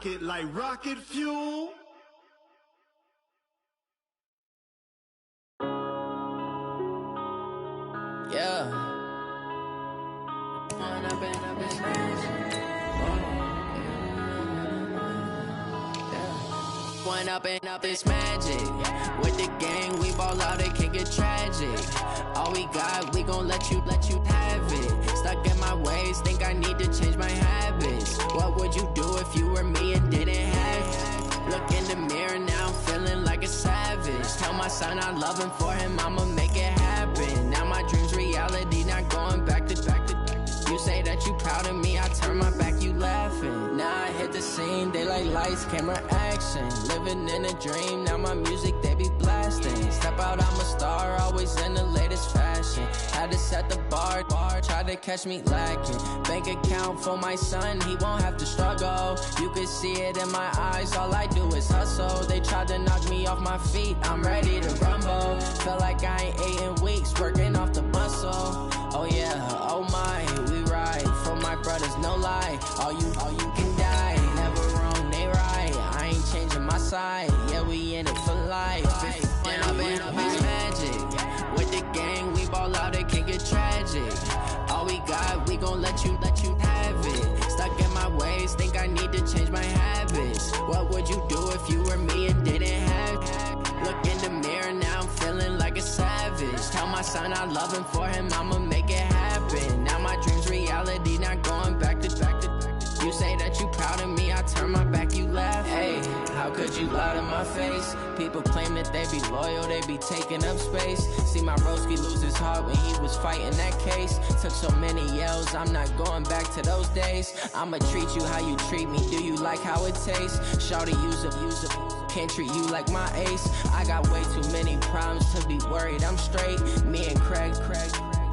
it like rocket fuel. Yeah. One up and up is magic. With the gang, we ball out, it can get tragic. All we got, we gon' let you have it. Stuck in my ways, think I need to change my habits. What would you do if you were me and didn't have it? Look in the mirror now, feeling like a savage. Tell my son I love him, for him I'ma make it happen. Now my dream's reality, not going back to. You say that you proud of me, I turn my back, you laughing. Now I hit the scene, they like lights, camera, action. Living in a dream, now my music, they be blasting. Step out, I'm a star, always in the latest fashion. Had to set the bar, try to catch me lacking. Bank account for my son, he won't have to struggle. You can see it in my eyes, all I do is hustle. They tried to knock me off my feet, I'm ready to rumble. Feel like I ain't ate in weeks, working off the muscle. Oh yeah, oh my, we ride for my brothers, no lie. All you can die, never wrong, they right. I ain't changing my side, yeah, we in it for life. When up and up is magic. With the gang, we ball out, it can get tragic. All we got, we gon' let you have it. Stuck in my ways, think I need to change my habits. What would you do if you were me and didn't have it? Look in the mirror now, I'm feeling like a savage. Tell my son I love him, for him I'ma make it happen. Now my dream's reality, not going back to. You say that you proud of me, I turn my back, you laugh. Hey, how could you lie to my face? People claim that they be loyal, they be taking up space. See my broski lose his heart when he was fighting that case. Took so many yells, I'm not going back to those days. I'ma treat you how you treat me, do you like how it tastes? Shawty, use up, can't treat you like my ace. I got way too many problems to be worried, I'm straight. Me and Craig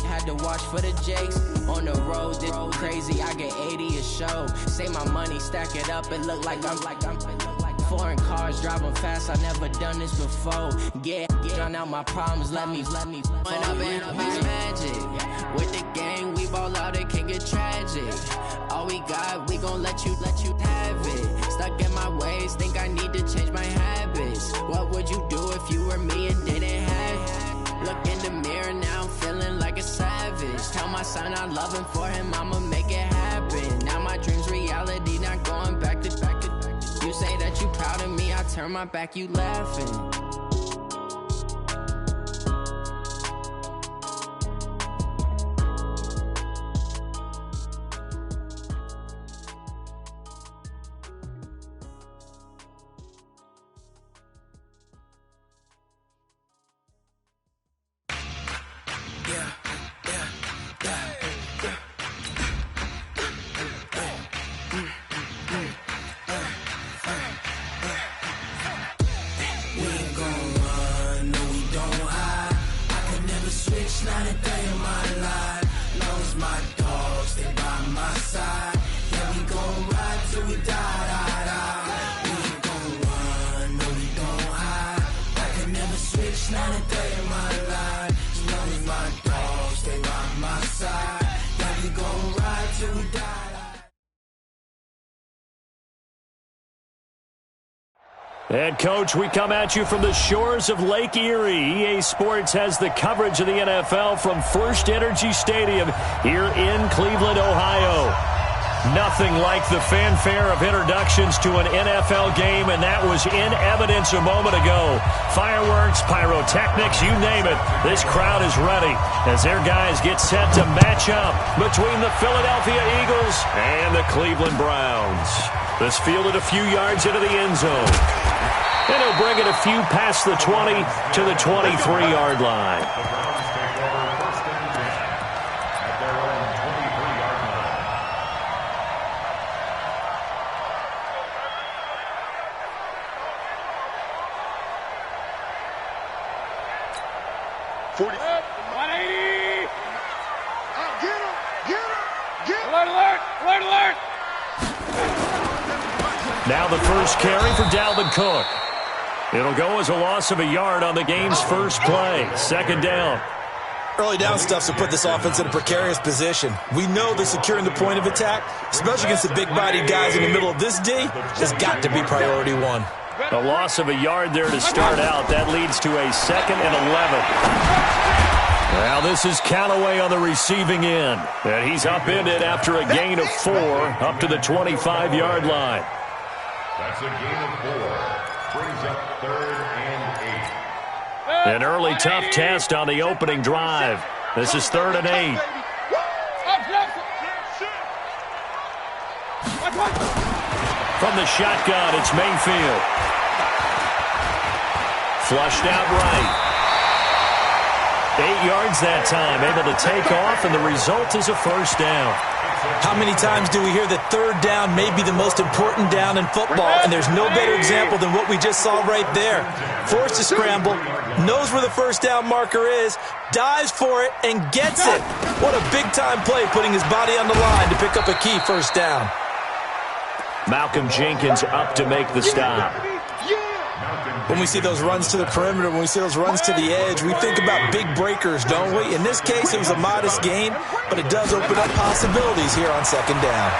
had to watch for the Jakes. On the road, this crazy, I get 80 a show. Say my money, stack it up, it look like I'm foreign cars, driving fast, I never done this before. Get drown out my problems, let me When up and up is magic. With the gang, we ball out, it can get tragic. All we got, we gon' let you have it. Stuck in my ways, think I need to change my habits. What would you do if you were me and didn't have it? Look in the mirror now, I'm feeling like a savage. Tell my son I love him, for him I'ma make it happen. Now my dream's reality, not going back to. You say that you proud of me, I turn my back, you laughing. And, Coach, we come at you from the shores of Lake Erie. EA Sports has the coverage of the NFL from First Energy Stadium here in Cleveland, Ohio. Nothing like the fanfare of introductions to an NFL game, and that was in evidence a moment ago. Fireworks, pyrotechnics, you name it. This crowd is ready as their guys get set to match up between the Philadelphia Eagles and the Cleveland Browns. This fielded a few yards into the end zone. And he'll bring it a few past the 20 to the 23-yard line. Now the first carry for Dalvin Cook. It'll go as a loss of a yard on the game's first play. Second down. Early down stuffs will put this offense in a precarious position. We know that securing the point of attack, especially against the big-bodied guys in the middle of this D, has got to be priority one. A loss of a yard there to start out. That leads to a 2nd and 11. Well, this is Callaway on the receiving end. And he's upended after a gain of 4 up to the 25-yard line. That's a gain of 4. Brings up 3rd and 8. An early tough test on the opening drive. This is 3rd and 8. From the shotgun, it's Mayfield. Flushed out right. 8 yards that time, able to take off, and the result is a first down. How many times do we hear that third down may be the most important down in football, and there's no better example than what we just saw right there. Forced to scramble, knows where the first down marker is, dives for it, and gets it. What a big-time play, putting his body on the line to pick up a key first down. Malcolm Jenkins up to make the stop. When we see those runs to the perimeter, when we see those runs to the edge, we think about big breakers, don't we? In this case, it was a modest gain, but it does open up possibilities here on 2nd down.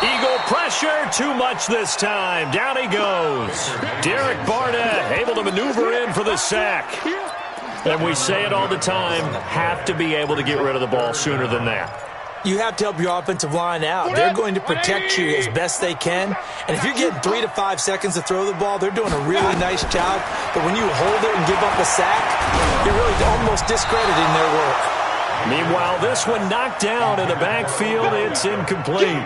Eagle pressure, too much this time. Down he goes. Derek Barnett able to maneuver in for the sack. And we say it all the time, have to be able to get rid of the ball sooner than that. You have to help your offensive line out. They're going to protect you as best they can. And if you're getting 3 to 5 seconds to throw the ball, they're doing a really nice job. But when you hold it and give up a sack, you're really almost discrediting their work. Meanwhile, this one knocked down in the backfield. It's incomplete.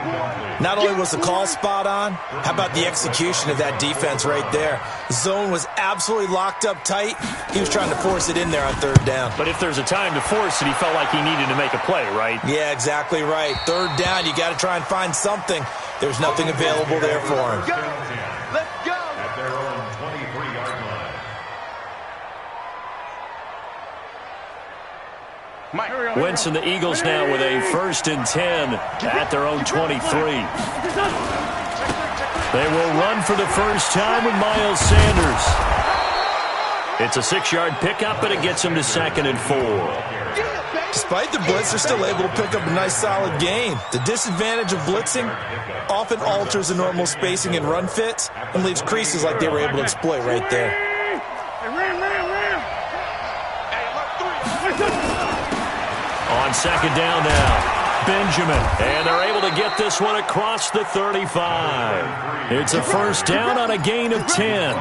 Not only was the call spot on, how about the execution of that defense right there? The zone was absolutely locked up tight. He was trying to force it in there on 3rd down. But if there's a time to force it, he felt like he needed to make a play, right? Yeah, exactly right. 3rd down, you got to try and find something. There's nothing available there for him. Let's go. At their own 23-yard line. Wentz and the Eagles now with a 1st and 10 at their own 23. They will run for the first time with Miles Sanders. It's a 6-yard pickup, but it gets him to 2nd and 4. Despite the blitz, they're still able to pick up a nice solid gain. The disadvantage of blitzing often alters the normal spacing and run fits and leaves creases like they were able to exploit right there. On 2nd down now, Benjamin. And they're able to get this one across the 35. It's a first down on a gain of 10.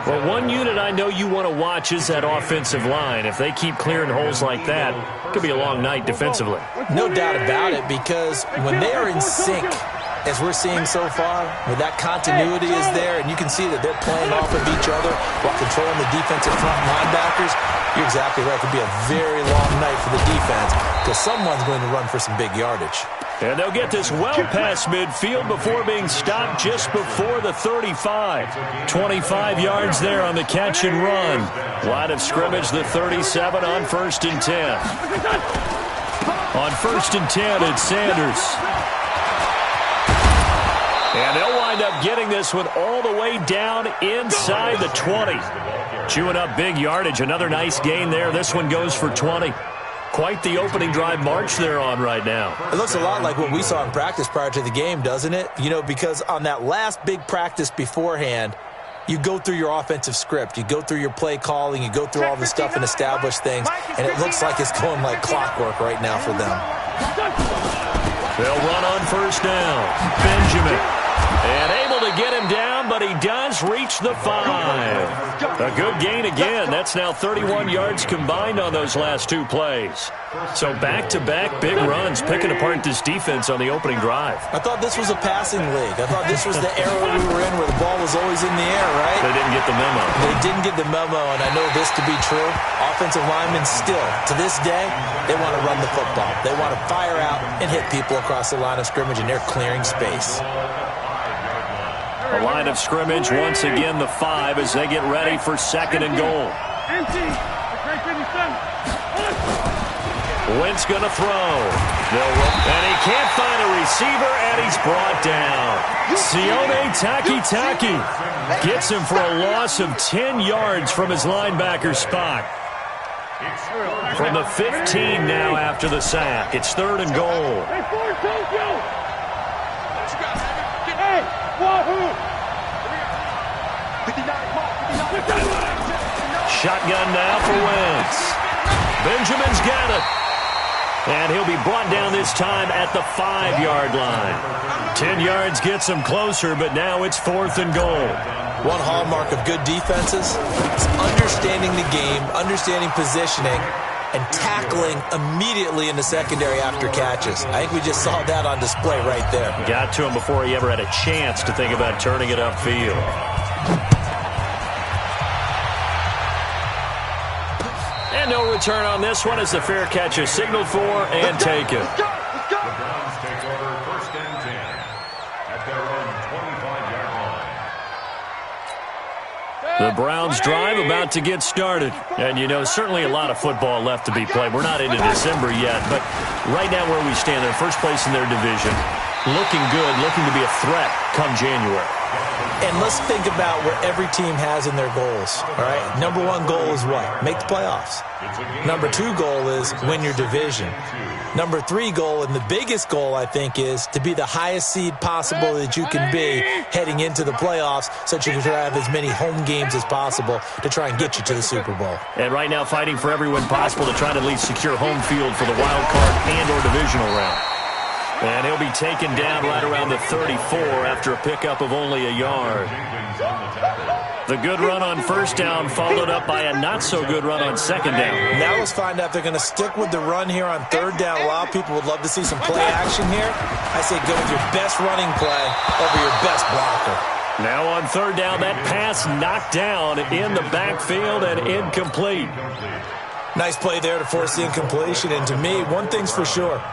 Well, one unit I know you want to watch is that offensive line. If they keep clearing holes like that, it could be a long night defensively. No doubt about it, because when they are in sync, as we're seeing so far, where that continuity is there, and you can see that they're playing off of each other while controlling the defensive front linebackers, you're exactly right. It could be a very long night for the defense because someone's going to run for some big yardage. And they'll get this well past midfield before being stopped just before the 35. 25 yards there on the catch and run. Line of scrimmage, the 37 on 1st and 10. On 1st and 10, it's Sanders. And they'll wind up getting this one all the way down inside the 20. Chewing up big yardage. Another nice gain there. This one goes for 20. Quite the opening drive march they're on right now. It looks a lot like what we saw in practice prior to the game, doesn't it? You know, because on that last big practice beforehand, you go through your offensive script. You go through your play calling. You go through all the stuff and establish things. And it looks like it's going like clockwork right now for them. They'll run on 1st down. Benjamin. And able to get him down, but he does reach the 5. A good gain again. That's now 31 yards combined on those last 2 plays. So back-to-back big runs, picking apart this defense on the opening drive. I thought this was a passing league. I thought this was the era we were in where the ball was always in the air, right? They didn't get the memo. They didn't get the memo, and I know this to be true. Offensive linemen still, to this day, they want to run the football. They want to fire out and hit people across the line of scrimmage, and they're clearing space. A line of scrimmage, once again the 5 as they get ready for 2nd and goal. Wentz going to throw. And he can't find a receiver, and he's brought down. Sione Takitaki gets him for a loss of 10 yards from his linebacker spot. From the 15 now after the sack. It's 3rd and goal. Shotgun now for Wentz. Benjamin's got it. And he'll be brought down this time at the 5-yard line. 10 yards gets him closer, but now it's 4th and goal. One hallmark of good defenses is understanding the game, understanding positioning, and tackling immediately in the secondary after catches. I think we just saw that on display right there. Got to him before he ever had a chance to think about turning it upfield. And no return on this one as the fair catch is signaled for and taken. The Browns take over 1st and 10 at their own 25-yard line. The Browns drive about to get started. And, you know, certainly a lot of football left to be played. We're not into December yet, but right now where we stand, they're first place in their division. Looking good, looking to be a threat come January. And let's think about what every team has in their goals, all right? Number 1 goal is what? Make the playoffs. Number 2 goal is win your division. Number 3 goal, and the biggest goal, I think, is to be the highest seed possible that you can be heading into the playoffs so that you can try to have as many home games as possible to try and get you to the Super Bowl. And right now fighting for every win possible to try to at least secure home field for the wild card and or divisional round. And he'll be taken down right around the 34 after a pickup of only a yard. The good run on 1st down followed up by a not-so-good run on 2nd down. Now let's find out if they're going to stick with the run here on 3rd down. A lot of people would love to see some play action here. I say go with your best running play over your best blocker. Now on 3rd down, that pass knocked down in the backfield and incomplete. Nice play there to force the incompletion. And to me, one thing's for sure.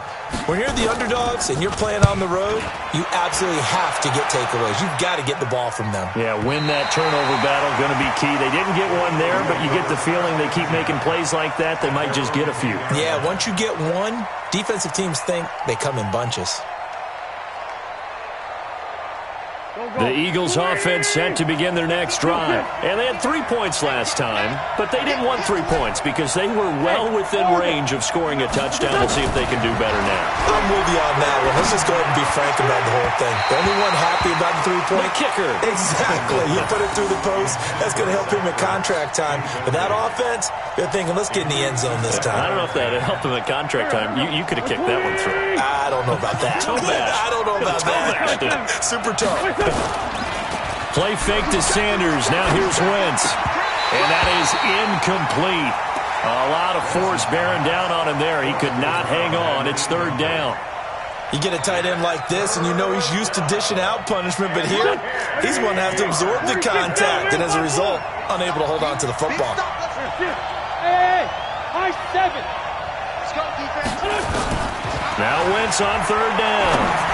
When you're the underdogs and you're playing on the road, you absolutely have to get takeaways. You've got to get the ball from them. Yeah, win that turnover battle, going to be key. They didn't get one there, but you get the feeling they keep making plays like that, they might just get a few. Yeah, once you get one, defensive teams think they come in bunches. The Eagles offense set to begin their next drive. And they had 3 points last time, but they didn't want 3 points because they were well within range of scoring a touchdown. We'll see if they can do better now. I'm with you on that one. Let's just go ahead and be frank about the whole thing. The only one happy about the 3-point? The kicker. Exactly. You put it through the post. That's going to help him at contract time. But that offense, they're thinking, let's get in the end zone this time. I don't know if that helped him at contract time. You could have kicked that one through. I don't know about that. I don't know about that. Super tough. Play fake to Sanders. Now here's Wentz. And that is incomplete. A lot of force bearing down on him there. He could not hang on. It's 3rd down. You get a tight end like this, and you know he's used to dishing out punishment, but here, he's going to have to absorb the contact, and as a result, unable to hold on to the football. Hey, high 7. Let's go, defense. Now Wentz on 3rd down.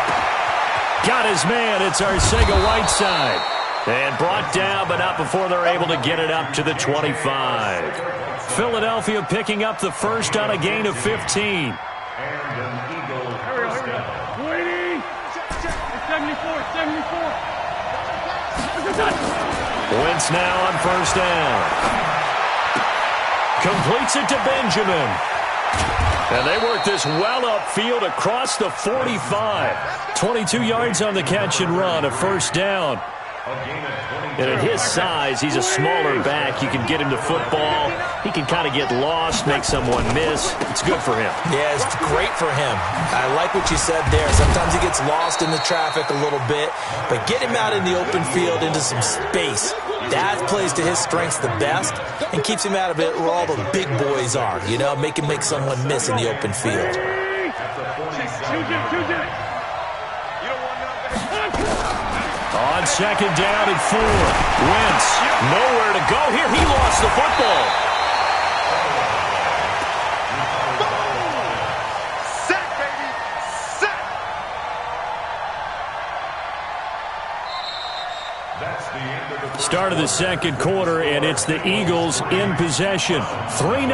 Got his man. It's Arcega-Whiteside. And brought down, but not before they're able to get it up to the 25. Philadelphia picking up the first on a gain of 15. And an Eagle first down. 20. 74. Wentz now on 1st down. Completes it to Benjamin. And they work this well upfield across the 45. 22 yards on the catch and run, a 1st down. And at his size, he's a smaller back. You can get him to football. He can kind of get lost, make someone miss. It's good for him. Yeah, it's great for him. I like what you said there. Sometimes he gets lost in the traffic a little bit, but get him out in the open field into some space. That plays to his strengths the best and keeps him out of it where all the big boys are, you know, make someone miss in the open field. On 2nd down and 4. Wentz, nowhere to go here. He lost the football. Set, baby. Set. That's the end of the Start start of the second quarter, and it's the Eagles in possession. 3-0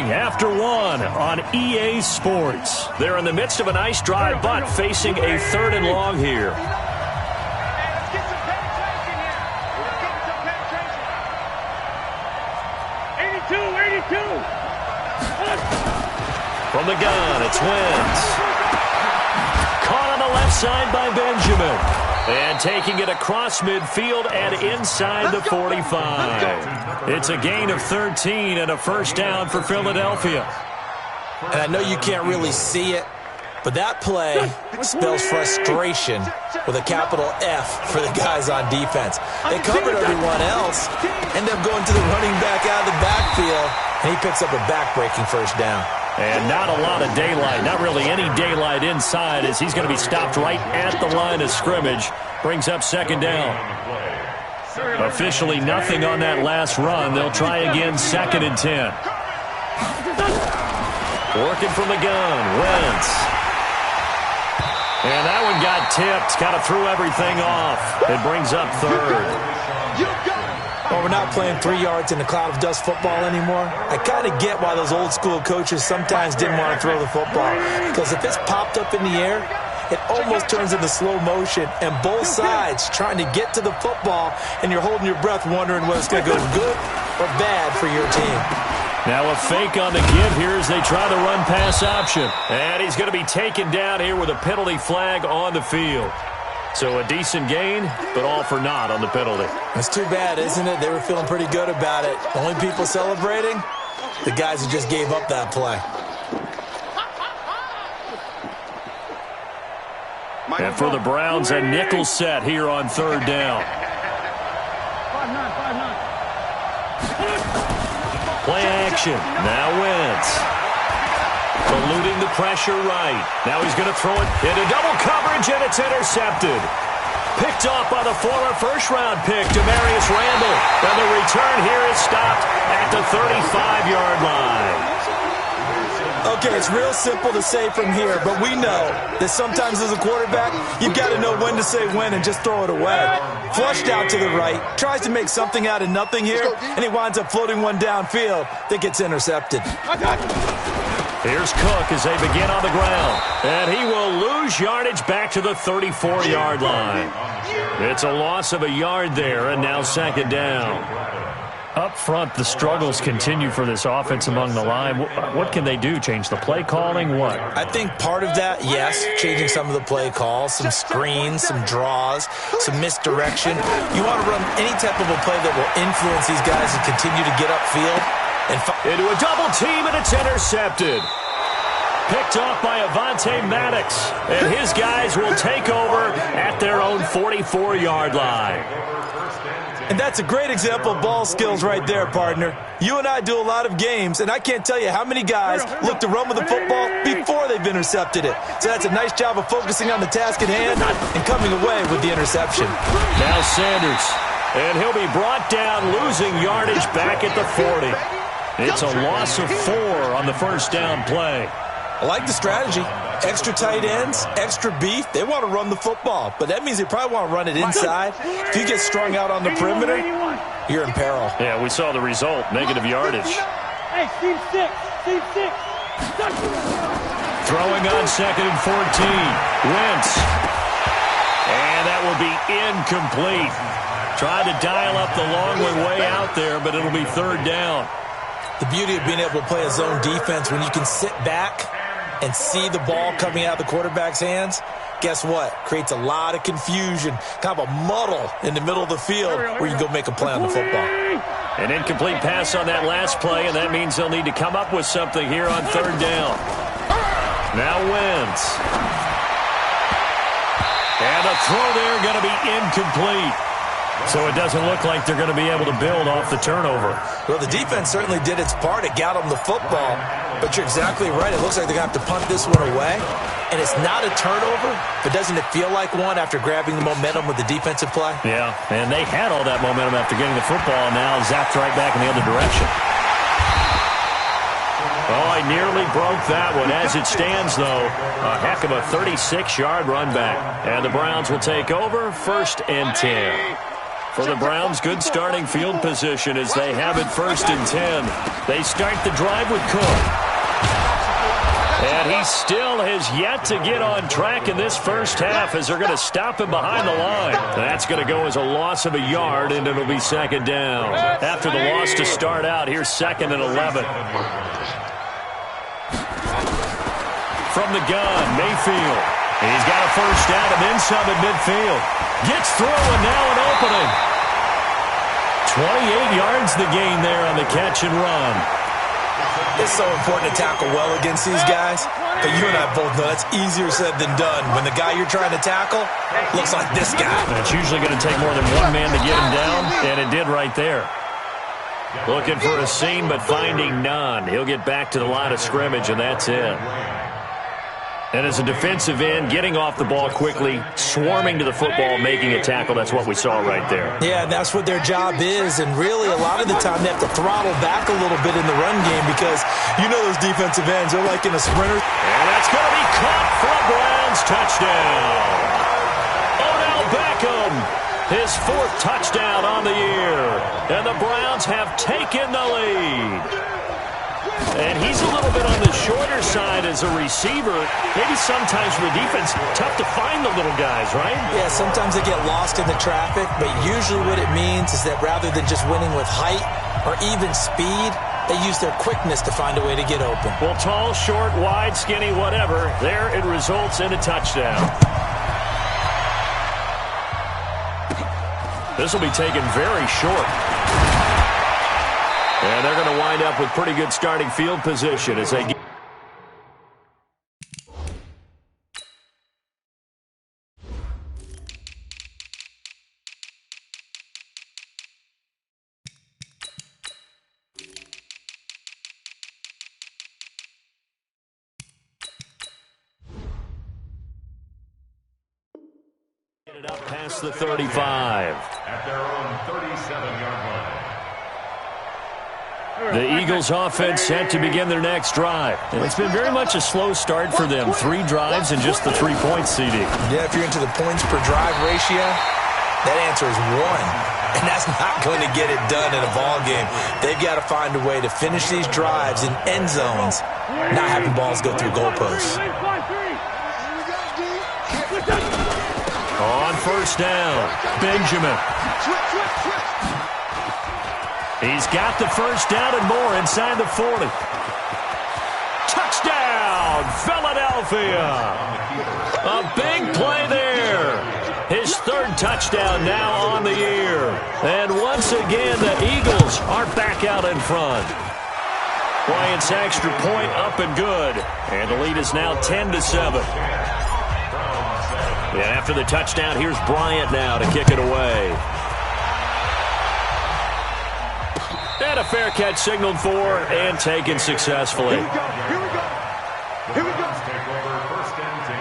after one on EA Sports. They're in the midst of a nice drive, but facing a 3rd and long here. Let's get some penetration here. Let's get some penetration. 82. From the gun, it's Wentz. Caught on the left side by Benjamin. And taking it across midfield and inside the 45. It's a gain of 13 and a first down for Philadelphia. And I know you can't really see it, but that play spells frustration with a capital F for the guys on defense. They covered everyone else, end up going to the running back out of the backfield, and he picks up a back-breaking first down. And not a lot of daylight, not really any daylight inside, as he's going to be stopped right at the line of scrimmage. Brings up second down. Officially nothing on that last run. They'll try again, 2nd and 10. Working from the gun, Wentz. And that one got tipped, kind of threw everything off. It brings up 3rd. Well, we're not playing 3 yards in a cloud of dust football anymore. I kind of get why those old school coaches sometimes didn't want to throw the football. Because if it's popped up in the air, it almost turns into slow motion. And both sides trying to get to the football, and you're holding your breath wondering whether it's going to go good or bad for your team. Now a fake on the give here as they try the run-pass option. And he's going to be taken down here with a penalty flag on the field. So a decent gain, but all for naught on the penalty. That's too bad, isn't it? They were feeling pretty good about it. The only people celebrating, the guys who just gave up that play. And for the Browns, a nickel set here on 3rd down. 5-9. Play action. Now Wentz. Eluding the pressure right. Now he's going to throw it into double coverage, and it's intercepted. Picked off by the former first-round pick, Demarius Randall. And the return here is stopped at the 35-yard line. Okay, it's real simple to say from here, but we know that sometimes as a quarterback, you've got to know when to say when and just throw it away. Flushed out to the right, tries to make something out of nothing here, and he winds up floating one downfield that gets intercepted. Here's Cook as they begin on the ground. And he will lose yardage back to the 34-yard line. It's a loss of a yard there, and now 2nd down. Up front, the struggles continue for this offense among the line. What can they do? Change the play calling? What? I think part of that, yes, changing some of the play calls, some screens, some draws, some misdirection. You want to run any type of a play that will influence these guys and continue to get upfield. Into a double team, and it's intercepted. Picked off by Avonte Maddox. And his guys will take over at their own 44-yard line. And that's a great example of ball skills right there, partner. You and I do a lot of games, and I can't tell you how many guys look to run with the football before they've intercepted it. So that's a nice job of focusing on the task at hand and coming away with the interception. Now Sanders. And he'll be brought down, losing yardage back at the 40. It's a loss of 4 on the first down play. I like the strategy. Extra tight ends, extra beef. They want to run the football, but that means they probably want to run it inside. If you get strung out on the perimeter, you're in peril. Yeah, we saw the result, negative yardage. Hey, Steve 6. Throwing on 2nd and 14. Wentz. And that will be incomplete. Tried to dial up the long way out there, but it'll be 3rd down. The beauty of being able to play a zone defense when you can sit back and see the ball coming out of the quarterback's hands, guess what? Creates a lot of confusion, kind of a muddle in the middle of the field where you can go make a play on the football. An incomplete pass on that last play, and that means they'll need to come up with something here on 3rd down. Now Wentz. And a throw there going to be incomplete. So it doesn't look like they're going to be able to build off the turnover. Well, the defense certainly did its part. It got them the football. But you're exactly right. It looks like they're going to have to punt this one away. And it's not a turnover, but doesn't it feel like one after grabbing the momentum with the defensive play? Yeah, and they had all that momentum after getting the football, and now zapped right back in the other direction. Oh, I nearly broke that one. As it stands, though, a heck of a 36-yard run back. And the Browns will take over 1st and 10. For the Browns, good starting field position as they have it 1st and 10. They start the drive with Cook. And he still has yet to get on track in this first half as they're going to stop him behind the line. That's going to go as a loss of a yard, and it'll be 2nd down. After the loss to start out, here's 2nd and 11. From the gun, Mayfield. He's got a first down and then some at midfield. Gets through, and now an opening. 28 yards the gain there on the catch and run. It's so important to tackle well against these guys, but you and I both know that's easier said than done when the guy you're trying to tackle looks like this guy. It's usually going to take more than one man to get him down, and it did right there. Looking for a seam, but finding none. He'll get back to the line of scrimmage, and that's it. And as a defensive end, getting off the ball quickly, swarming to the football, making a tackle, that's what we saw right there. Yeah, that's what their job is, and really a lot of the time they have to throttle back a little bit in the run game because you know those defensive ends, they're like in a sprinter. And that's going to be caught for a Browns touchdown. Odell Beckham, his 4th touchdown on the year, and the Browns have taken the lead. And he's a little bit on the shorter side as a receiver. Maybe sometimes for the defense, tough to find the little guys, right? Yeah, sometimes they get lost in the traffic, but usually what it means is that rather than just winning with height or even speed, they use their quickness to find a way to get open. Well, tall, short, wide, skinny, whatever, there it results in a touchdown. This will be taken very short. And they're going to wind up with pretty good starting field position as they get. It up past the 35. At their own 37-yard line. The Eagles offense set to begin their next drive. And it's been very much a slow start for them. 3 drives and just the 3 points, CD. Yeah, if you're into the points per drive ratio, that answer is 1. And that's not going to get it done in a ball game. They've got to find a way to finish these drives in end zones, not having balls go through goalposts. On first down, Benjamin. He's got the first down and more inside the 40. Touchdown, Philadelphia. A big play there. His 3rd touchdown now on the year. And once again, the Eagles are back out in front. Bryant's extra point up and good. And the lead is now 10-7. And after the touchdown, here's Bryant now to kick it away. And a fair catch signaled for and taken successfully. Here we go. Here we go. Take over 1st and 10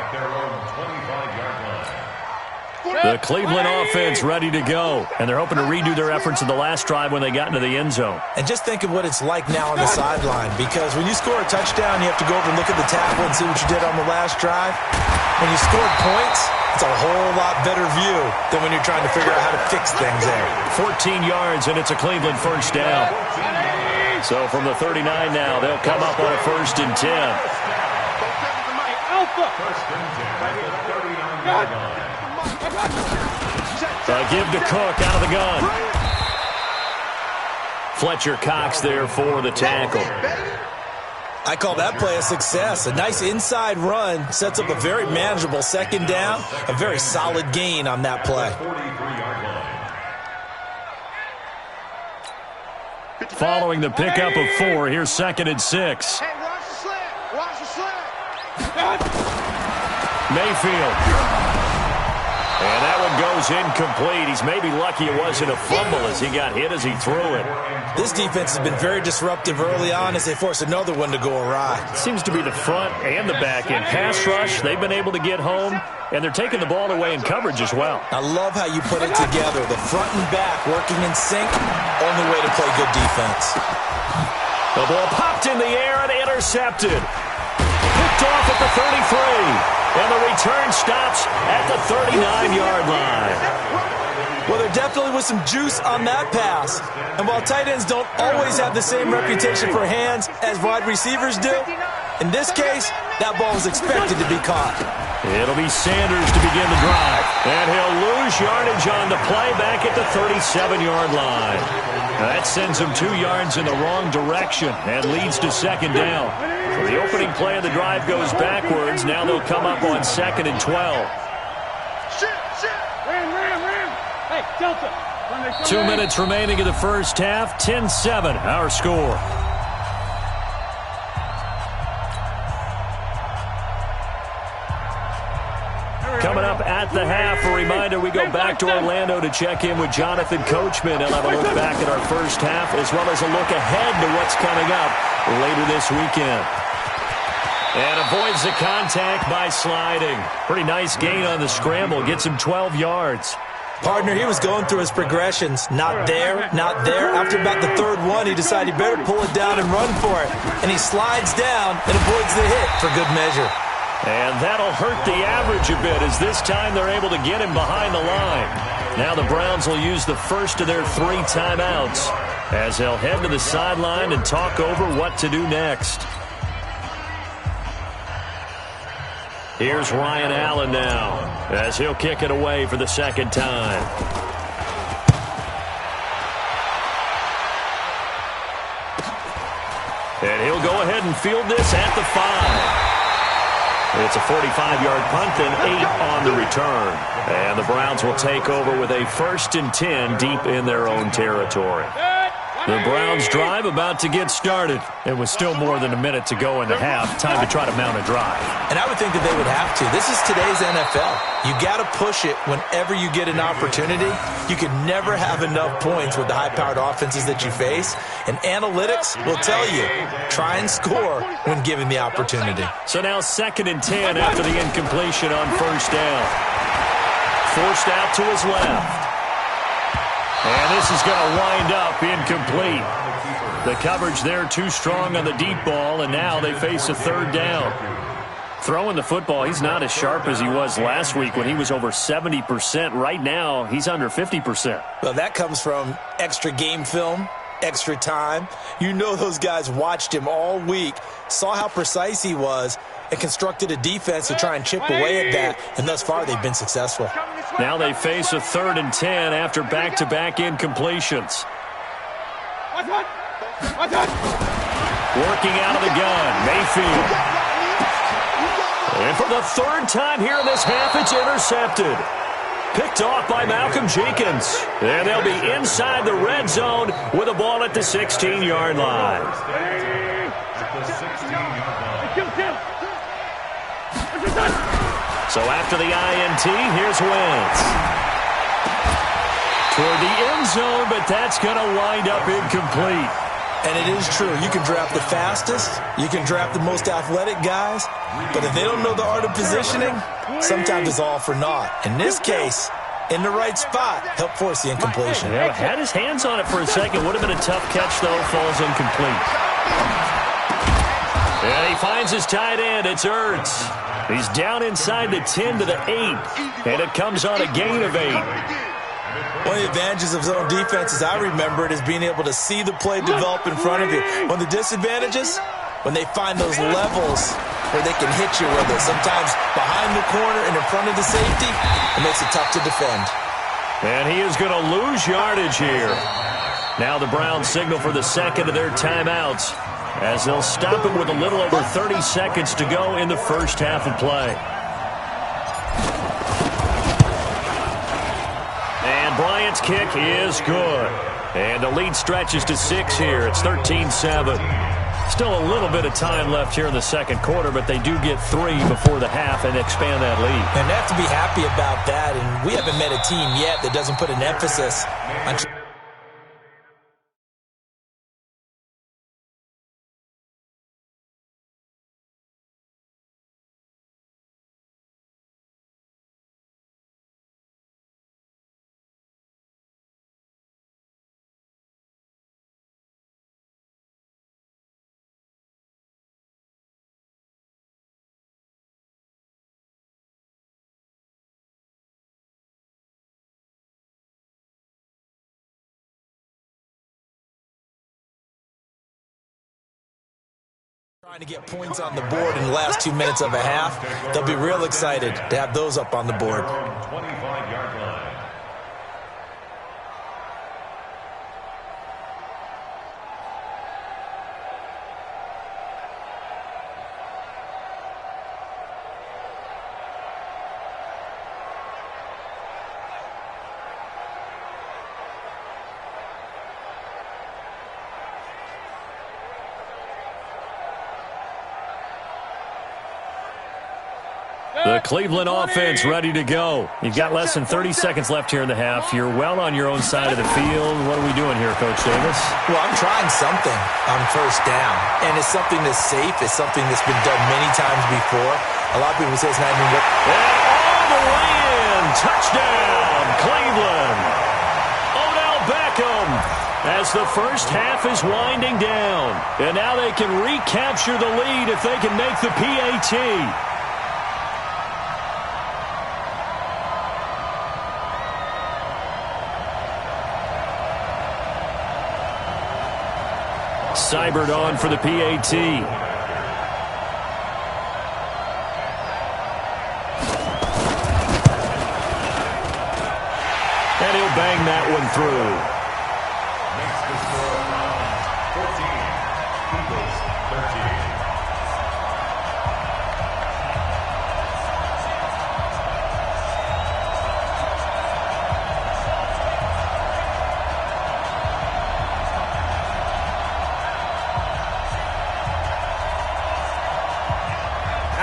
at their own 25-yard line. The Cleveland offense ready to go. And they're hoping to redo their efforts in the last drive when they got into the end zone. And just think of what it's like now on the sideline, because when you score a touchdown, you have to go over and look at the tackle and see what you did on the last drive. When you scored points, it's a whole lot better view than when you're trying to figure out how to fix things there. 14 yards, and it's a Cleveland first down. So from the 39 now, they'll come up on a 1st and 10. First and 10 at the 39-yard line. Give to Cook out of the gun. Fletcher Cox there for the tackle. I call that play a success. A nice inside run sets up a very manageable 2nd down. A very solid gain on that play. 43-yard line. Following the pickup of 4, here's 2nd and 6. Hey, watch the slant. Watch the slant. Mayfield. And that one goes incomplete. He's maybe lucky it wasn't a fumble as he got hit as he threw it. This defense has been very disruptive early on as they force another one to go awry. Seems to be the front and the back end. Pass rush, they've been able to get home, and they're taking the ball away in coverage as well. I love how you put it together. The front and back working in sync, only way to play good defense. The ball popped in the air and intercepted. Picked off at the 33. And the return stops at the 39-yard line. Well, there definitely was some juice on that pass. And while tight ends don't always have the same reputation for hands as wide receivers do, in this case, that ball was expected to be caught. It'll be Sanders to begin the drive. And he'll lose yardage on the play back at the 37-yard line. That sends him 2 yards in the wrong direction and leads to second down. So the opening play of the drive goes backwards. Now they'll come up on 2nd and 12. Hey, Delta. 2 minutes remaining in the first half. 10-7, our score. Coming up at the half, a reminder, we go back to Orlando to check in with Jonathan Coachman. He'll have a look back at our first half as well as a look ahead to what's coming up later this weekend. And avoids the contact by sliding. Pretty nice gain on the scramble. Gets him 12 yards. Partner, he was going through his progressions. Not there, not there. After about the third one, he decided he better pull it down and run for it. And he slides down and avoids the hit for good measure. And that'll hurt the average a bit as this time they're able to get him behind the line. Now the Browns will use the first of their 3 timeouts as they'll head to the sideline and talk over what to do next. Here's Ryan Allen now as he'll kick it away for the second time. And he'll go ahead and field this at the 5. It's a 45-yard punt and 8 on the return. And the Browns will take over with a 1st and 10 deep in their own territory. The Browns drive about to get started. It was still more than a minute to go in the half. Time to try to mount a drive. And I would think that they would have to. This is today's NFL. You got to push it whenever you get an opportunity. You can never have enough points with the high-powered offenses that you face. And analytics will tell you, try and score when given the opportunity. So now 2nd and 10 after the incompletion on 1st down. Forced out to his left. And this is going to wind up incomplete. The coverage there too strong on the deep ball, and now they face a 3rd down. Throwing the football, he's not as sharp as he was last week when he was over 70%. Right now, he's under 50%. Well, that comes from extra game film, extra time. You know those guys watched him all week, saw how precise he was, and constructed a defense to try and chip away at that, and thus far they've been successful. Now they face a 3rd and 10 after back-to-back incompletions. Working out of the gun, Mayfield. And for the 3rd time here in this half, it's intercepted. Picked off by Malcolm Jenkins. And they'll be inside the red zone with a ball at the 16-yard line. So after the INT, here's Wentz. Toward the end zone, but that's going to wind up incomplete. And it is true. You can draft the fastest. You can draft the most athletic guys. But if they don't know the art of positioning, sometimes it's all for naught. In this case, in the right spot, helped force the incompletion. Yeah, had his hands on it for a second. Would have been a tough catch, though. Falls incomplete. And he finds his tight end. It's Ertz. He's down inside the 10 to the 8. And it comes on a gain of 8. One of the advantages of zone defense, as I remember it, is being able to see the play develop in front of you. One of the disadvantages, when they find those levels where they can hit you with it, sometimes behind the corner and in front of the safety, it makes it tough to defend. And he is going to lose yardage here. Now the Browns signal for the 2nd of their timeouts as they'll stop it with a little over 30 seconds to go in the first half of play. And Bryant's kick is good. And the lead stretches to 6 here. It's 13-7. Still a little bit of time left here in the second quarter, but they do get 3 before the half and expand that lead. And they have to be happy about that. And we haven't met a team yet that doesn't put an emphasis on Trying to get points on the board in the last 2 minutes of a half. They'll be real excited to have those up on the board. 25-yard line. The Cleveland offense ready to go. You've got less than 30 seconds left here in the half. You're well on your own side of the field. What are we doing here, Coach Davis? Well, I'm trying something on first down, and it's something that's safe. It's something that's been done many times before. A lot of people say it's not even good. And all the way in. Touchdown, Cleveland. Odell Beckham as the first half is winding down. And now they can recapture the lead if they can make the PAT. Seibert on for the PAT. And he'll bang that one through. Makes the score 14. Eagles 13.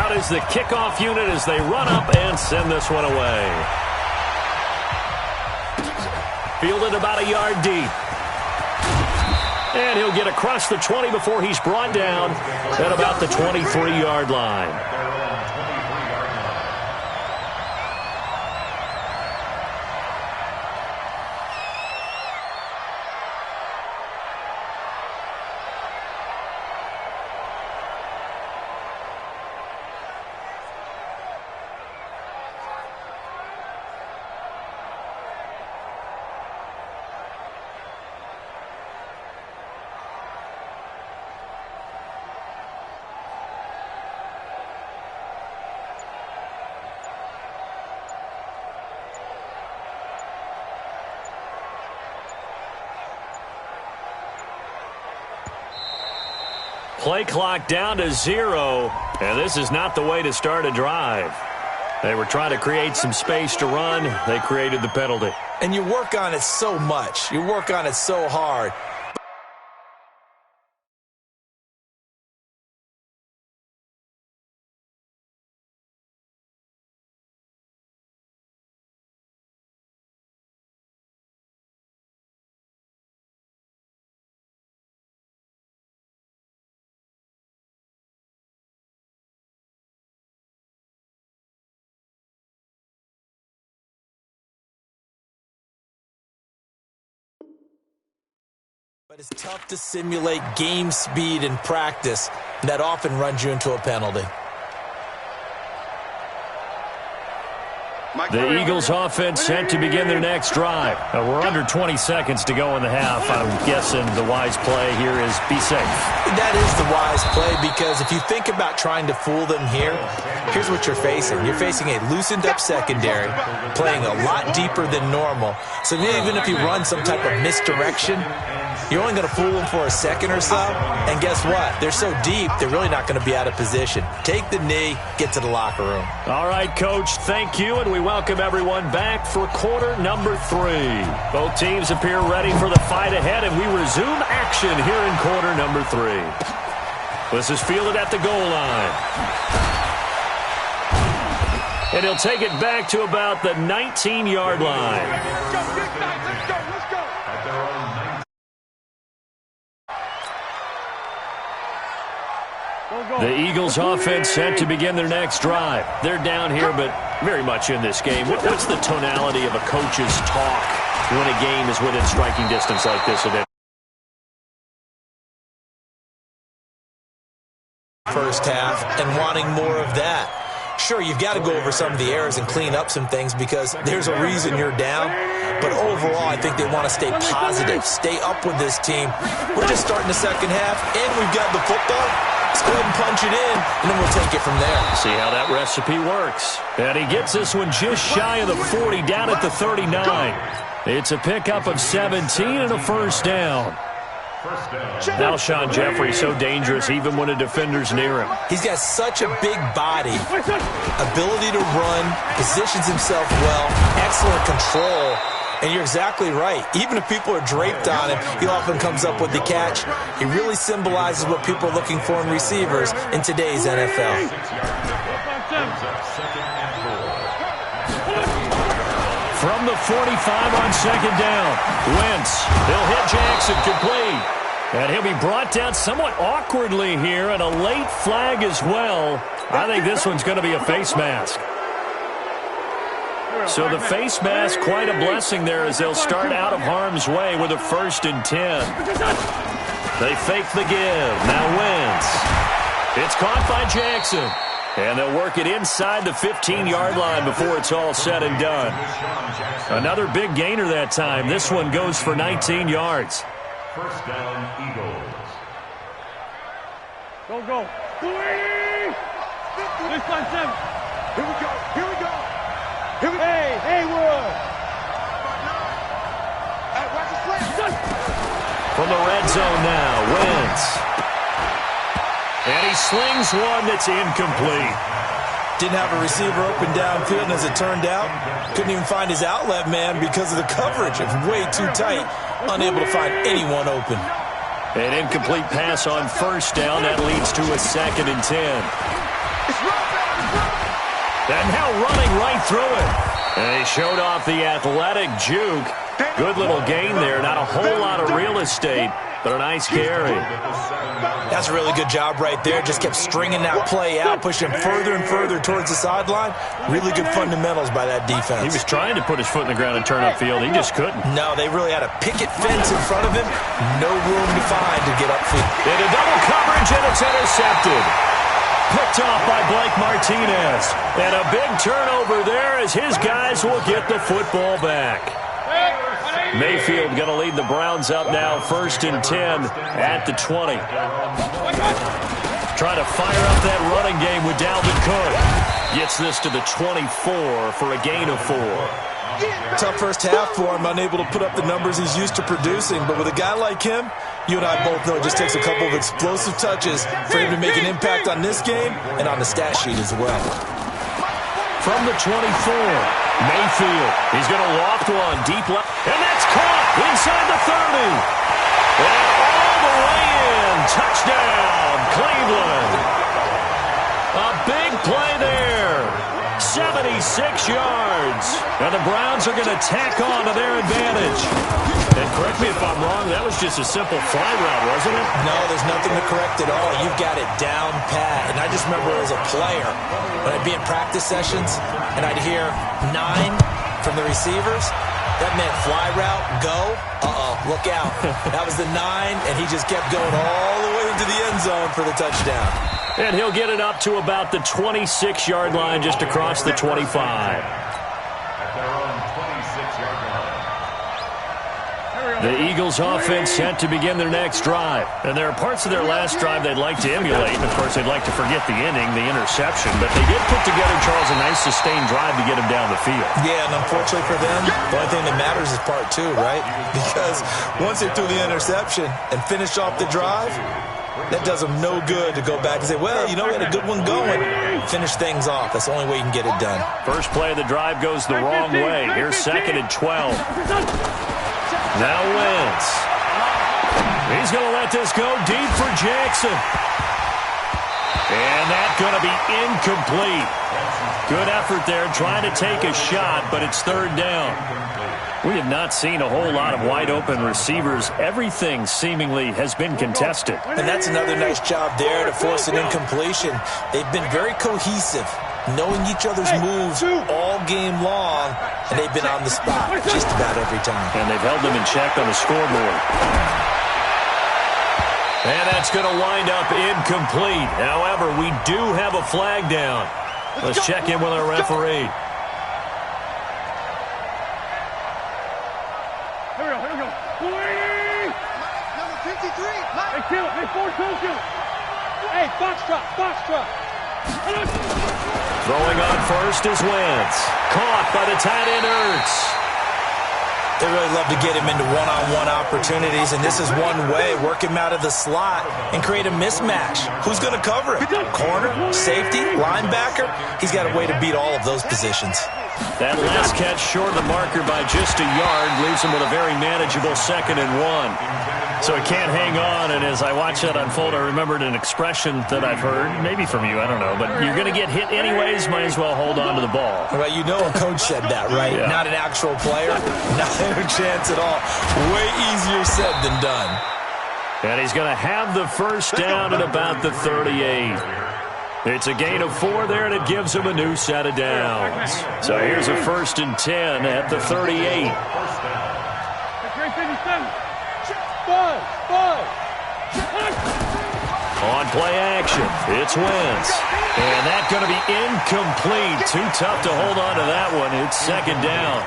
Is the kickoff unit as they run up and send this one away. Fielded about a yard deep. And he'll get across the 20 before he's brought down at about the 23-yard line. Play clock down to 0, and this is not the way to start a drive. They were trying to create some space to run. They created the penalty. And you work on it so much. You work on it so hard. But it's tough to simulate game speed in practice. That often runs you into a penalty. The Eagles offense set to begin their next drive. We're under 20 seconds to go in the half. I'm guessing the wise play here is be safe. That is the wise play, because if you think about trying to fool them here, here's what you're facing. You're facing a loosened up secondary, playing a lot deeper than normal. So even if you run some type of misdirection, you're only going to fool them for a second or so. And guess what? They're so deep, they're really not going to be out of position. Take the knee, get to the locker room. All right, Coach, thank you, and we welcome everyone back for quarter number 3. Both teams appear ready for the fight ahead, and we resume action here in quarter number 3. This is fielded at the goal line. And he'll take it back to about the 19-yard line. Let's go. The Eagles offense set to begin their next drive. They're down here, but very much in this game. What's the tonality of a coach's talk when a game is within striking distance like this? First half and wanting more of that. Sure, you've got to go over some of the errors and clean up some things because there's a reason you're down. But overall, I think they want to stay positive, stay up with this team. We're just starting the second half, and we've got the football. Let's go ahead and punch it in, and then we'll take it from there. See how that recipe works. And he gets this one just shy of the 40, down at the 39. It's a pickup of 17 and a first down. Alshon Jeffrey so dangerous even when a defender's near him. He's got such a big body, ability to run, positions himself well, excellent control. And you're exactly right. Even if people are draped on him, he often comes up with the catch. He really symbolizes what people are looking for in receivers in today's NFL. From the 45 on second down, Wentz. He'll hit Jackson, complete. And he'll be brought down somewhat awkwardly here, and a late flag as well. I think this one's going to be a face mask. So the face mask, quite a blessing there as they'll start out of harm's way with a 1st and 10. They fake the give. Now Wentz. It's caught by Jackson. And they'll work it inside the 15-yard line before it's all said and done. Another big gainer that time. This one goes for 19 yards. First down, Eagles. Go. This time, 7. Here we go. Hey, Haywood. Hey, watch the slant. From the red zone now, Wentz. And he slings one that's incomplete. Didn't have a receiver open downfield, and as it turned out, couldn't even find his outlet man because of the coverage. It was way too tight, unable to find anyone open. An incomplete pass on first down. That leads to a 2nd and 10. And now running right through it. And he showed off the athletic juke. Good little gain there. Not a whole lot of real estate, but a nice carry. That's a really good job right there. Just kept stringing that play out, pushing further and further towards the sideline. Really good fundamentals by that defense. He was trying to put his foot in the ground and turn upfield. He just couldn't. No, they really had a picket fence in front of him. No room to find to get upfield. Into double coverage, and it's intercepted. Picked off by Blake Martinez. And a big turnover there as his guys will get the football back. Mayfield going to lead the Browns up now, 1st and 10 at the 20. Trying to fire up that running game with Dalvin Cook. Gets this to the 24 for a gain of 4. Tough first half for him, unable to put up the numbers he's used to producing. But with a guy like him, you and I both know it just takes a couple of explosive touches for him to make an impact on this game and on the stat sheet as well. From the 24, Mayfield. He's going to loft one deep left. And that's caught inside the 30. And all the way in. Touchdown, Cleveland. A big play there. 76 yards. And the Browns are going to tack on to their advantage. And correct me if I'm wrong, that was just a simple fly route, wasn't it? No, there's nothing to correct at all. You've got it down pat. And I just remember as a player, when I'd be in practice sessions and I'd hear 9 from the receivers, that meant fly route, go, look out. That was the 9, and he just kept going all the way into the end zone for the touchdown. And he'll get it up to about the 26-yard line, just across the 25. At their own 26-yard line. The Eagles offense set to begin their next drive. And there are parts of their last drive they'd like to emulate. And, of course, they'd like to forget the inning, the interception. But they did put together, Charles, a nice sustained drive to get him down the field. Yeah, and unfortunately for them, the only thing that matters is part 2, right? Because once they threw the interception and finished off the drive, that does them no good to go back and say, well, you know, we had a good one going. Finish things off. That's the only way you can get it done. First play of the drive goes the wrong way. Here's 2nd and 12. Now Wentz. He's going to let this go deep for Jackson. And that's going to be incomplete. Good effort there trying to take a shot, but it's 3rd down. We have not seen a whole lot of wide-open receivers. Everything seemingly has been contested. And that's another nice job there to force an incompletion. They've been very cohesive, knowing each other's moves all game long, and they've been on the spot just about every time. And they've held them in check on the scoreboard. And that's going to wind up incomplete. However, we do have a flag down. Let's check in with our referee. Here we go. Number 53. Hey, kill it. Hey, 4 kill. Hey, box drop. Throwing on first is Wentz. Caught by the tight end Ertz. They really love to get him into one-on-one opportunities, and this is one way. Work him out of the slot and create a mismatch. Who's going to cover him? Corner, safety, linebacker? He's got a way to beat all of those positions. That last catch short of the marker by just a yard leaves him with a very manageable 2nd and 1. So he can't hang on, and as I watch that unfold, I remembered an expression that I've heard, maybe from you, I don't know, but you're going to get hit anyways, might as well hold on to the ball. Well, you know a coach said that, right? Yeah. Not an actual player. Not a chance at all. Way easier said than done. And he's going to have the first down at about the 38. It's a gain of 4 there, and it gives him a new set of downs. So here's a 1st and 10 at the 38. On play action, it's Wentz. And that's going to be incomplete. Too tough to hold on to that one. It's 2nd down.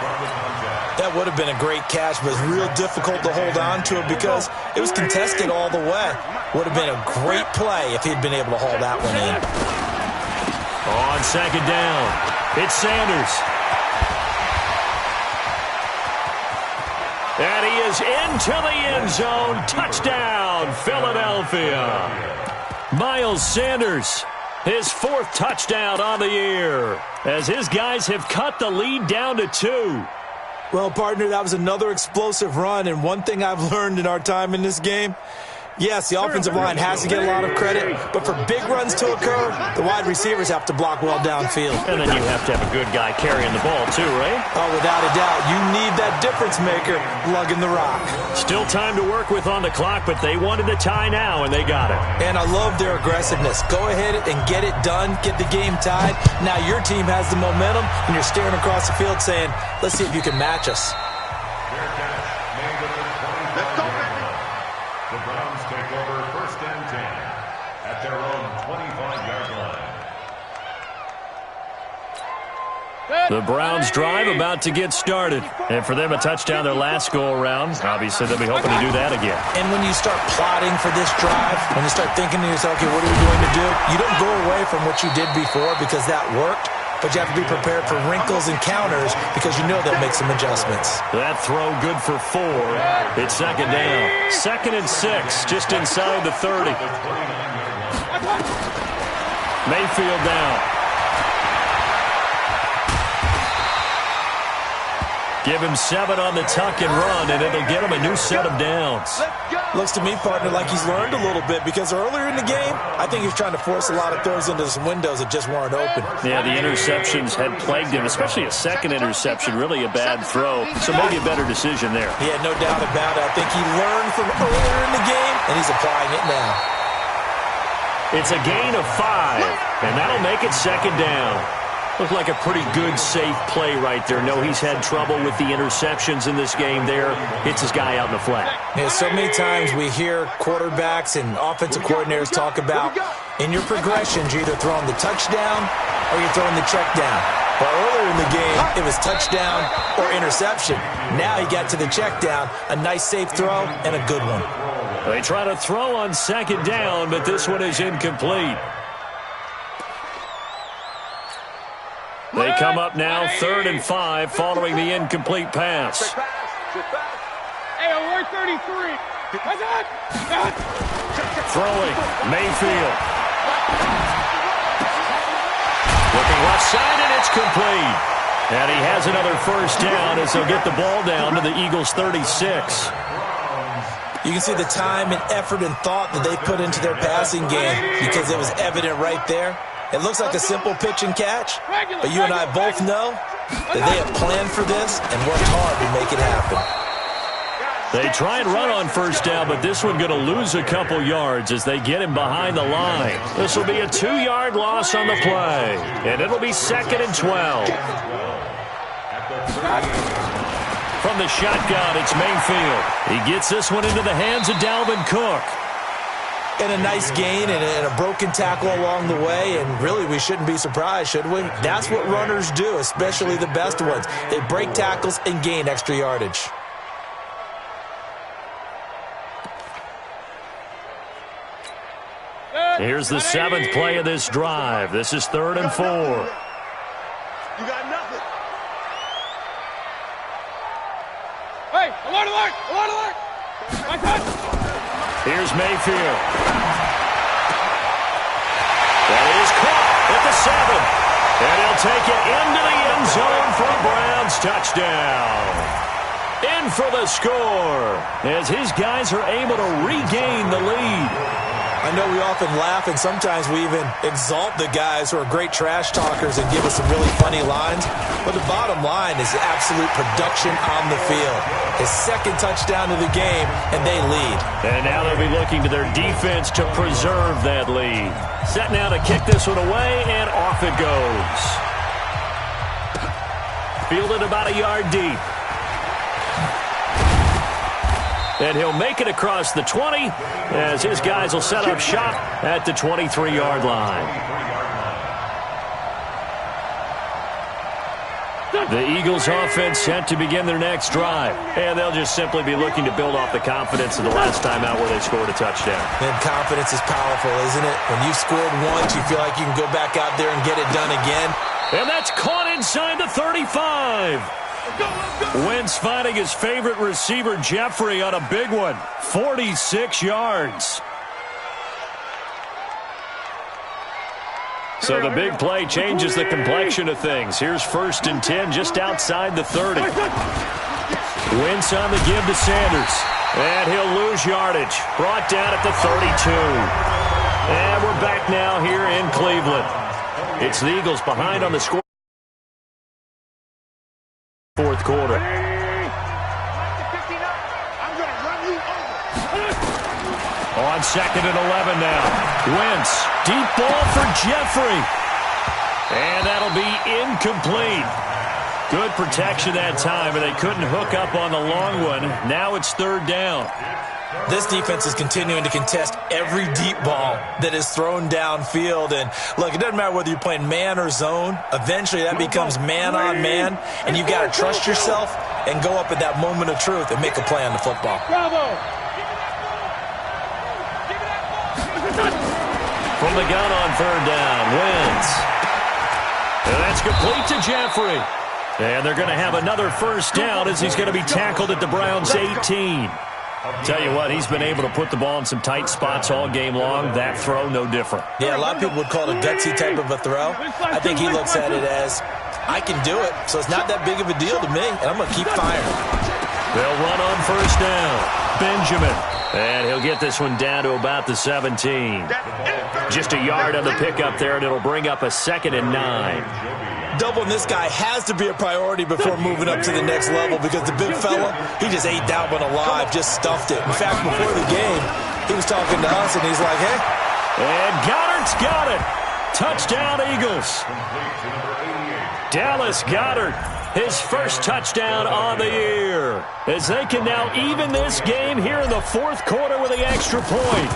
That would have been a great catch, but it's real difficult to hold on to it because it was contested all the way. Would have been a great play if he'd been able to haul that one in. On 2nd down, it's Sanders. And he is into the end zone. Touchdown, Philadelphia. Miles Sanders, his 4th touchdown on the year, as his guys have cut the lead down to 2. Well, partner, that was another explosive run, and one thing I've learned in our time in this game, yes, the offensive line has to get a lot of credit, but for big runs to occur, the wide receivers have to block well downfield. And then you have to have a good guy carrying the ball too, right? Oh, without a doubt. You need that difference maker lugging the rock. Still time to work with on the clock, but they wanted the tie now, and they got it. And I love their aggressiveness. Go ahead and get it done, get the game tied. Now your team has the momentum, and you're staring across the field saying, let's see if you can match us. The Browns take over 1st and 10 at their own 25-yard line. The Browns drive about to get started. And for them, a touchdown their last go-around. Obviously, they'll be hoping to do that again. And when you start plotting for this drive, when you start thinking to yourself, okay, what are we going to do? You don't go away from what you did before because that worked. But you have to be prepared for wrinkles and counters because you know they'll make some adjustments. That throw good for 4. It's 2nd down. 2nd and 6, just inside the 30. Mayfield down. Give him 7 on the tuck and run, and it'll get him a new set of downs. Looks to me, partner, like he's learned a little bit because earlier in the game, I think he was trying to force a lot of throws into some windows that just weren't open. Yeah, the interceptions had plagued him, especially a 2nd interception, really a bad throw. So maybe a better decision there. Yeah, no doubt about it. I think he learned from earlier in the game, and he's applying it now. It's a gain of 5, and that'll make it 2nd down. Looked like a pretty good, safe play right there. No, he's had trouble with the interceptions in this game there. Hits his guy out in the flat. Yeah, so many times we hear quarterbacks and offensive coordinators talk about in your progressions, you're either throwing the touchdown or you're throwing the check down. But earlier in the game, it was touchdown or interception. Now he got to the check down, a nice safe throw and a good one. They try to throw on 2nd down, but this one is incomplete. They come up now 3rd and 5 following the incomplete pass. Hey, alert 33. Throwing, Mayfield. Looking left side, and it's complete. And he has another 1st down as they'll get the ball down to the Eagles' 36. You can see the time and effort and thought that they put into their passing game because it was evident right there. It looks like a simple pitch and catch, but you and I both know that they have planned for this and worked hard to make it happen. They try and run on 1st down, but this one going to lose a couple yards as they get him behind the line. This will be a 2-yard loss on the play, and it'll be 2nd and 12. From the shotgun, it's Mayfield. He gets this one into the hands of Dalvin Cook. And a nice gain and a broken tackle along the way, and really we shouldn't be surprised, should we? That's what runners do, especially the best ones. They break tackles and gain extra yardage. Here's the 7th play of this drive. This is 3rd and 4. You got nothing. Hey, alert, alert, alert, alert. My touch. Here's Mayfield. That is caught at the 7. And he'll take it into the end zone for a Browns touchdown. In for the score as his guys are able to regain the lead. I know we often laugh, and sometimes we even exalt the guys who are great trash talkers and give us some really funny lines. But the bottom line is absolute production on the field. His 2nd touchdown of the game, and they lead. And now they'll be looking to their defense to preserve that lead. Set now to kick this one away, and off it goes. Fielded about a yard deep. And he'll make it across the 20 as his guys will set up shop at the 23-yard line. The Eagles offense set to begin their next drive. And they'll just simply be looking to build off the confidence of the last time out where they scored a touchdown. And confidence is powerful, isn't it? When you've scored once, you feel like you can go back out there and get it done again. And that's caught inside the 35. Wentz finding his favorite receiver, Jeffrey, on a big one. 46 yards. So the big play changes the complexion of things. Here's 1st and 10 just outside the 30. Wentz on the give to Sanders. And he'll lose yardage. Brought down at the 32. And we're back now here in Cleveland. It's the Eagles behind on the score. 4th quarter. On 2nd and 11 now. Wentz, deep ball for Jeffrey. And that'll be incomplete. Good protection that time, and they couldn't hook up on the long one. Now it's 3rd down. This defense is continuing to contest every deep ball that is thrown downfield. And, look, it doesn't matter whether you're playing man or zone. Eventually that becomes man on man, and you've got to trust yourself and go up at that moment of truth and make a play on the football. Bravo. From the gun on 3rd down, Wentz. And that's complete to Jeffrey. And they're going to have another 1st down as he's going to be tackled at the Browns' 18. Tell you what, he's been able to put the ball in some tight spots all game long. That throw, no different. Yeah, a lot of people would call it a gutsy type of a throw. I think he looks at it as, I can do it, so it's not that big of a deal to me, and I'm going to keep firing. They'll run on 1st down. Benjamin. And he'll get this one down to about the 17. Just a yard on the pickup there, and it'll bring up a 2nd and 9. Doubling this guy has to be a priority before moving up to the next level because the big fella, he just ate that one alive, just stuffed it. In fact, before the game, he was talking to us, and he's like, hey. And Goddard's got it. Touchdown, Eagles. Dallas Goedert, his 1st touchdown on the year. As they can now even this game here in the 4th quarter with the extra point.